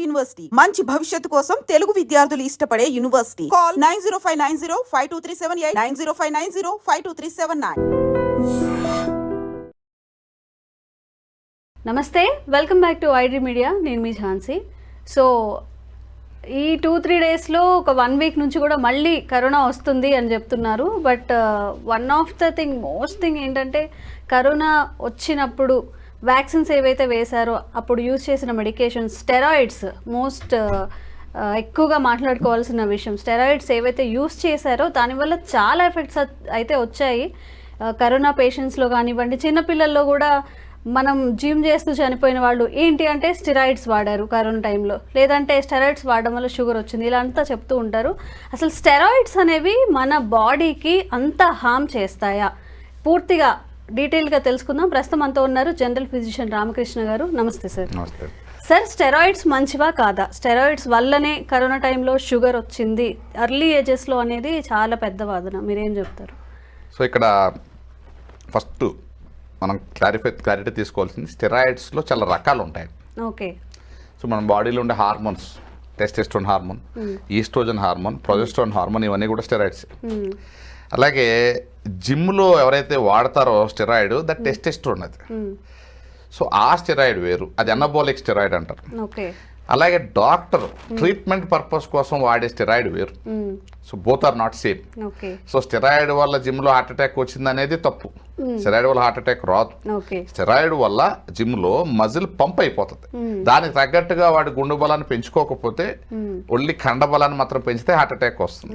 University మంచి భవిష్యత్తు కోసం తెలుగు విద్యార్థులు ఇష్టపడే యూనివర్సిటీ. కాల్ 9059052378 9059052379. నమస్తే, welcome back to iDream media. నేను మీ ఝాన్సీ. సో ఈ 2-3 డేస్లో ఒక 1 వీక్ నుంచి కూడా మళ్ళీ కరోనా వస్తుంది అని చెప్తున్నారు. But one of the thing most thing ఏంటంటే, కరోనా వచ్చినప్పుడు వ్యాక్సిన్స్ ఏవైతే వేశారో అప్పుడు యూజ్ చేసిన మెడికేషన్స్, స్టెరాయిడ్స్ మోస్ట్ ఎక్కువగా మాట్లాడుకోవాల్సిన విషయం. స్టెరాయిడ్స్ ఏవైతే యూజ్ చేశారో దానివల్ల చాలా ఎఫెక్ట్స్ అయితే వచ్చాయి. కరోనా పేషెంట్స్లో కానివ్వండి, చిన్నపిల్లల్లో కూడా మనం జిమ్ చేస్తూ చనిపోయిన వాళ్ళు ఏంటి అంటే స్టెరాయిడ్స్ వాడారు కరోనా టైంలో, లేదంటే స్టెరాయిడ్స్ వాడడం వల్ల షుగర్ వచ్చింది, ఇలా అంతా చెప్తూ ఉంటారు. అసలు స్టెరాయిడ్స్ అనేవి మన బాడీకి అంత హామ్ చేస్తాయా? పూర్తిగా డీటెయిల్గా తెలుసుకుందాం. ప్రస్తుతం అంతా ఉన్నారు జనరల్ ఫిజిషియన్ రామకృష్ణ గారు. నమస్తే సార్. సార్, స్టెరాయిడ్స్ మంచివా కాదా? స్టెరాయిడ్స్ వల్లనే కరోనా టైంలో షుగర్ వచ్చింది ఎర్లీ ఏజెస్లో అనేది చాలా పెద్ద వాదన. మీరేం చెప్తారు? సో ఇక్కడ ఫస్ట్ మనం క్లారిటీ తీసుకోవాల్సింది, స్టెరాయిడ్స్లో చాలా రకాలు ఉంటాయి. ఓకే. సో మన బాడీలో ఉండే hormones, testosterone hormone, estrogen hormone, progesterone hormone, ఇవన్నీ కూడా స్టెరాయిడ్స్. అలాగే జిమ్లో ఎవరైతే వాడతారో స్టెరాయిడ్, దట్ టెస్టోస్టెరాన్ అది. సో ఆ స్టెరాయిడ్ వేరు, అది అనబోలిక్ స్టెరాయిడ్ అంటారు. అలాగే డాక్టర్ ట్రీట్మెంట్ పర్పస్ కోసం వాడే స్టెరాయిడ్ వేరు. So both are not same. So steroid వల్ల జిమ్లో హార్ట్ అటాక్ వచ్చింది అనేది తప్పు. స్టెరాయిడ్ వల్ల హార్ట్ అటాక్ రాదు. స్టెరాయిడ్ వల్ల జిమ్లో మజిల్ పంప్ అయిపోతుంది. దానికి తగ్గట్టుగా వాడి గుండె బలాన్ని పెంచుకోకపోతే, ఒళ్ళి కండ బలాన్ని మాత్రం పెంచితే హార్ట్ అటాక్ వస్తుంది.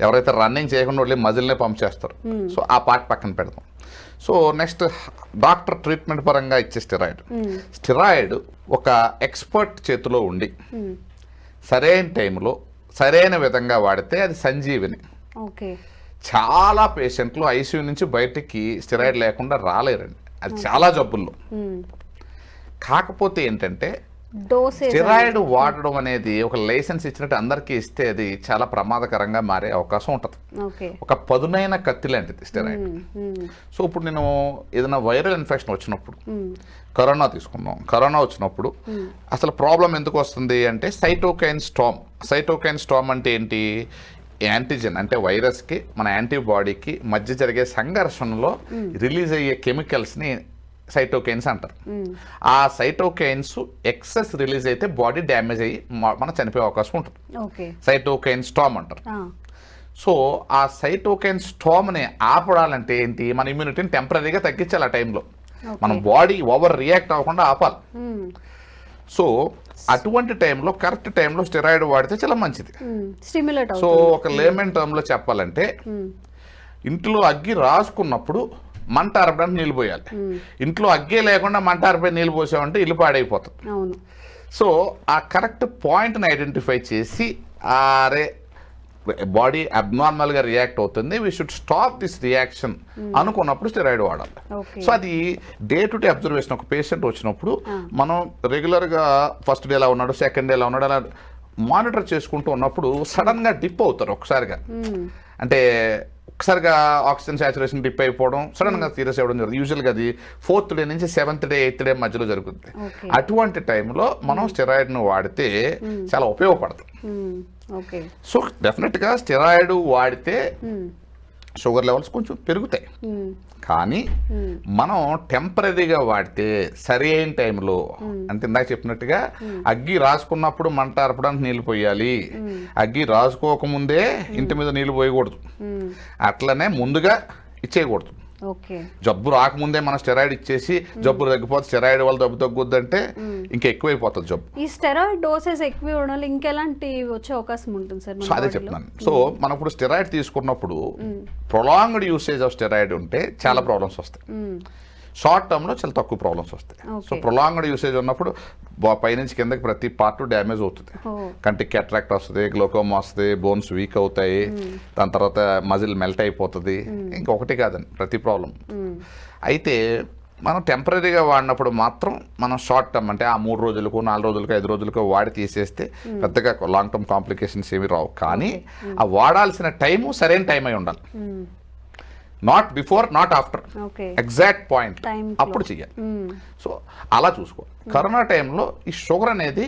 ఎవరైతే రన్నింగ్ చేయకుండా ఒళ్ళి మజిల్నే పంప్ చేస్తారు. సో ఆ పార్ట్ పక్కన పెడతాం. సో నెక్స్ట్, డాక్టర్ ట్రీట్మెంట్ పరంగా ఇచ్చే స్టెరాయిడ్ ఒక ఎక్స్పర్ట్ చేతిలో ఉండి సరైన టైంలో సరైన విధంగా వాడితే అది సంజీవిని. చాలా పేషెంట్లు ఐసీయూ నుంచి బయటికి స్టెరాయిడ్ లేకుండా రాలేరండి. అది చాలా జబ్బుల్లో. కాకపోతే ఏంటంటే, స్టెరాయిడ్ వాడడం అనేది ఒక లైసెన్స్ ఇచ్చినట్టు అందరికీ ఇస్తే అది చాలా ప్రమాదకరంగా మారే అవకాశం ఉంటుంది. ఒక పదునైన కత్తి లాంటిది స్టెరాయిడ్. సో ఇప్పుడు నేను ఏదైనా వైరల్ ఇన్ఫెక్షన్ వచ్చినప్పుడు, కరోనా తీసుకున్నాం, కరోనా వచ్చినప్పుడు అసలు ప్రాబ్లం ఎందుకు వస్తుంది అంటే సైటోకైన్ స్టామ్. సైటోకైన్ స్టామ్ అంటే ఏంటి? యాంటీజెన్ అంటే వైరస్కి మన యాంటీబాడీకి మధ్య జరిగే సంఘర్షణలో రిలీజ్ అయ్యే కెమికల్స్ని సైటోకైన్స్ అంటారు. ఆ సైటోకైన్స్ ఎక్సెస్ రిలీజ్ అయితే బాడీ డ్యామేజ్ అయ్యి మనం చనిపోయే అవకాశం ఉంటుంది. సైటోకైన్ స్టామ్ అంటారు. సో ఆ సైటోకైన్ స్టామ్ని ఆపడాలంటే ఏంటి? మన ఇమ్యూనిటీని టెంపరీగా తగ్గించాలి. ఆ టైంలో మన బాడీ ఓవర్ రియాక్ట్ అవ్వకుండా ఆపాలి. సో అటువంటి టైంలో కరెక్ట్ టైంలో స్టెరాయిడ్ వాడితే చాలా మంచిది. సో ఒక లేమన్ టర్మ్లో చెప్పాలంటే, ఇంట్లో అగ్గి రాసుకున్నప్పుడు మంట ఆరపడానికి నీళ్ళు పోయాలి. ఇంట్లో అగ్గే లేకుండా మంట ఆరిపోయి నీళ్ళు పోసామంటే ఇల్లు పాడైపోతుంది. సో ఆ కరెక్ట్ పాయింట్ని ఐడెంటిఫై చేసి, అరే బాడీ అబ్నార్మల్గా రియాక్ట్ అవుతుంది, we should stop this reaction అనుకున్నప్పుడు స్టెరాయిడ్ వాడాలి. సో అది డే టు డే అబ్జర్వేషన్. ఒక పేషెంట్ వచ్చినప్పుడు మనం రెగ్యులర్గా ఫస్ట్ డే ఎలా ఉన్నాడు, సెకండ్ డే ఎలా ఉన్నాడు, అలా మానిటర్ చేసుకుంటూ ఉన్నప్పుడు సడన్గా డిప్ అవుతారు ఒకసారిగా. అంటే ఒకసారిగా ఆక్సిజన్ సాచురేషన్ డిప్ అయిపోవడం, సడన్గా సీరియస్ అవ్వడం జరుగుతుంది. యూజువల్గా అది 4th డే నుంచి 7th డే 8th డే మధ్యలో జరుగుతుంది. అటువంటి టైంలో మనం స్టెరాయిడ్ను వాడితే చాలా ఉపయోగపడుతుంది. సో డెఫినెట్గా స్టెరాయిడ్ వాడితే షుగర్ లెవెల్స్ కొంచెం పెరుగుతాయి. కానీ మనం టెంపరీగా వాడితే సరి అయిన టైంలో, అంటే ఇందాక చెప్పినట్టుగా అగ్గి రాసుకున్నప్పుడు మంట ఆర్పడానికి నీళ్ళు పోయాలి, అగ్గి రాసుకోకముందే ఇంటి మీద నీళ్ళు పోయకూడదు, అట్లనే ముందుగా ఇచ్చేయకూడదు. జబ్బు రాకముందే మనం స్టెరాయిడ్ ఇచ్చేసి జబ్బు తగ్గిపోతుంది, స్టెరాయిడ్ వల్ల జబ్బు తగ్గుద్దంటే ఇంకా ఎక్కువైపోతుంది జబ్బు. ఈ స్టెరాయిడ్ డోసెస్ ఎక్కువ ఇవ్వడం వల్ల ఇంకెలాంటి వచ్చే అవకాశం ఉంటుంది సార్? అదే చెప్తున్నాను. సో మనం ఇప్పుడు స్టెరాయిడ్ తీసుకున్నప్పుడు ప్రొలాంగ్డ్ యూసేజ్ ఆఫ్ స్టెరాయిడ్ ఉంటే చాలా ప్రాబ్లమ్స్ వస్తాయి. షార్ట్ టర్మ్లో చాలా తక్కువ ప్రాబ్లమ్స్ వస్తాయి. సో ప్రొలాంగ్డ్ యూసేజ్ ఉన్నప్పుడు పైనుంచి కిందకి ప్రతి పార్ట్ డ్యామేజ్ అవుతుంది. కంటికి క్యాట్రాక్ట్ వస్తుంది, గ్లోకోమా వస్తుంది, బోన్స్ వీక్ అవుతాయి, దాని తర్వాత మజిల్ మెల్ట్ అయిపోతుంది. ఇంకొకటి కాదండి, ప్రతి ప్రాబ్లం. అయితే మనం టెంపరీగా వాడినప్పుడు మాత్రం మనం షార్ట్ టర్మ్ అంటే ఆ 3 రోజులకు 4 రోజులకు 5 రోజులకు వాడి తీసేస్తే పెద్దగా లాంగ్ టర్మ్ కాంప్లికేషన్స్ ఏమి రావు. కానీ ఆ వాడాల్సిన టైము సరైన టైం అయి ఉండాలి. Not before, not after, exact point అప్పుడు చెయ్యాలి. సో అలా చూసుకో. కరోనా టైంలో ఈ షుగర్ అనేది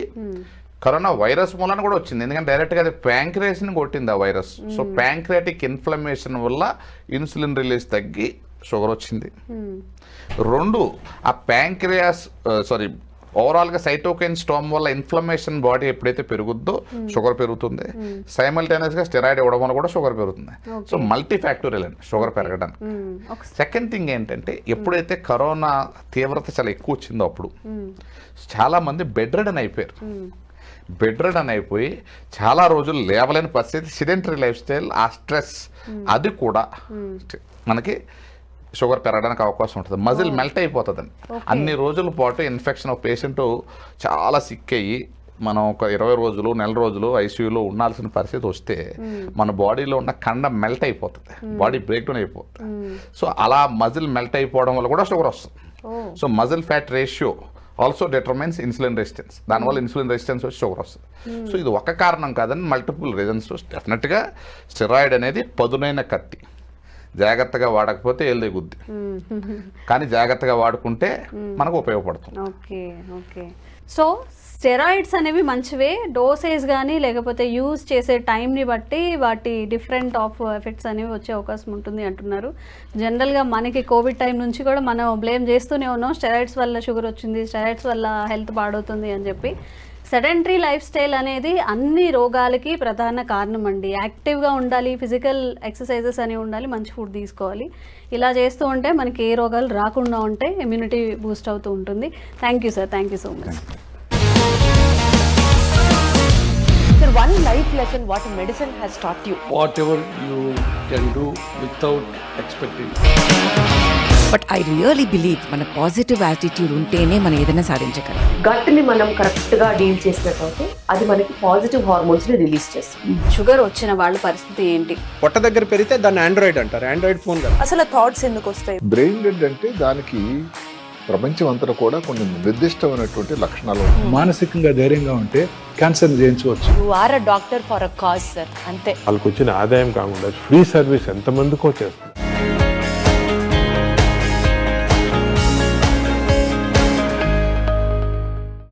కరోనా వైరస్ మూలన కూడా వచ్చింది, ఎందుకంటే డైరెక్ట్గా అది ప్యాంక్రియాస్ని కొట్టింది ఆ వైరస్. సో ప్యాంక్రియాటిక్ ఇన్ఫ్లమేషన్ వల్ల ఇన్సులిన్ రిలీజ్ తగ్గి షుగర్ వచ్చింది. 2 ఆ ప్యాంక్రియాస్ ఓవరాల్గా సైటోకైన్ స్టామ్ వల్ల ఇన్ఫ్లమేషన్ బాడీ ఎప్పుడైతే పెరుగుద్దో షుగర్ పెరుగుతుంది. సైమల్టేనియస్గా స్టెరాయిడ్ ఇవ్వడం వల్ల కూడా షుగర్ పెరుగుతుంది. సో మల్టీ ఫ్యాక్టోరియల్ అండి షుగర్ పెరగడానికి. సెకండ్ థింగ్ ఏంటంటే ఎప్పుడైతే కరోనా తీవ్రత చాలా ఎక్కువ వచ్చిందో అప్పుడు చాలామంది బెడ్ రెడన్ అయిపోయారు. బెడ్ రెడన్ అయిపోయి చాలా రోజులు లేవలేని పరిస్థితి, సిడెంటరీ లైఫ్ స్టైల్, ఆ స్ట్రెస్ అది కూడా మనకి షుగర్ పెరగడానికి అవకాశం ఉంటుంది. మజిల్ మెల్ట్ అయిపోతుందండి. అన్ని రోజుల పాటు ఇన్ఫెక్షన్ పేషెంట్ చాలా సిక్ అయ్యి మనం ఒక 20 రోజులు, నెల రోజులు ఐసీయూలో ఉండాల్సిన పరిస్థితి వస్తే మన బాడీలో ఉన్న కండ మెల్ట్ అయిపోతుంది, బాడీ బ్రేక్ డౌన్ అయిపోతుంది. సో అలా మజిల్ మెల్ట్ అయిపోవడం వల్ల కూడా షుగర్ వస్తుంది. So muscle fat ratio also determines insulin resistance. దానివల్ల ఇన్సులిన్ రెసిస్టెన్స్ వచ్చి షుగర్ వస్తుంది. సో ఇది ఒక కారణం కాదని మల్టిపుల్ రీజన్స్. డెఫినెట్గా స్టెరాయిడ్ అనేది పదునైన కత్తి, జాగ్రత్తగా వాడకపోతే ఏళ్ళు దిగుద్ది, కానీ జాగ్రత్తగా వాడుకుంటే మనకు ఉపయోగపడుతుంది. Okay okay. సో స్టెరాయిడ్స్ అనేవి మంచివే, డోసేజ్ కానీ లేకపోతే యూజ్ చేసే టైంని బట్టి వాటి డిఫరెంట్ ఆఫ్ ఎఫెక్ట్స్ అనేవి వచ్చే అవకాశం ఉంటుంది అంటున్నారు. జనరల్గా మనకి కోవిడ్ టైం నుంచి కూడా మనం బ్లేమ్ చేస్తూనే ఉన్నాం, స్టెరాయిడ్స్ వల్ల షుగర్ వచ్చింది, స్టెరాయిడ్స్ వల్ల హెల్త్ పాడవుతుంది అని చెప్పి. సెడెంటరీ లైఫ్ స్టైల్ అనేది అన్ని రోగాలకి ప్రధాన కారణం అండి. యాక్టివ్గా ఉండాలి, ఫిజికల్ ఎక్సర్సైజెస్ అనేవి ఉండాలి, మంచి ఫుడ్ తీసుకోవాలి. ఇలా చేస్తూ ఉంటే మనకి ఏ రోగాలు రాకుండా ఉంటే ఇమ్యూనిటీ బూస్ట్ అవుతూ ఉంటుంది. Thank you sir, thank you so much. Sir, one life lesson what medicine has taught you. Whatever you can do without expecting. But I really believe మన పాజిటివ్ యాటిట్యూడ్ ఉంటేనే మనం ఏదైనా సాధించగలం. గట్ ని మనం correct గా డీల్ చేసినట్లయితే అది మనకి పాజిటివ్ హార్మోన్స్ ని రిలీజ్ చేస్తుంది. షుగర్ వచ్చిన వాళ్ళ పరిస్థితి ఏంటి? పొట్ట దగ్గర పెరిగితే దాన్ని ఆండ్రాయిడ్ అంటారు, ఆండ్రాయిడ్ ఫోన్ కదా. అసలు థాట్స్ ఎందుకు వస్తాయి? బ్రెయిన్ డెడ్ అంటే దానికి ప్రపంచం అంతా కూడా కొన్ని నిర్దిష్టమైనటువంటి లక్షణాలు ఉంటాయి. మానసికంగా ధైర్యంగా ఉంటే క్యాన్సర్ జయించవచ్చు. You are a doctor for a cause sir, అంతే. వాళ్ళకి వచ్చిన ఆదాయం కాకుండా ఫ్రీ సర్వీస్ ఎంతమందికో చేస్తుంది.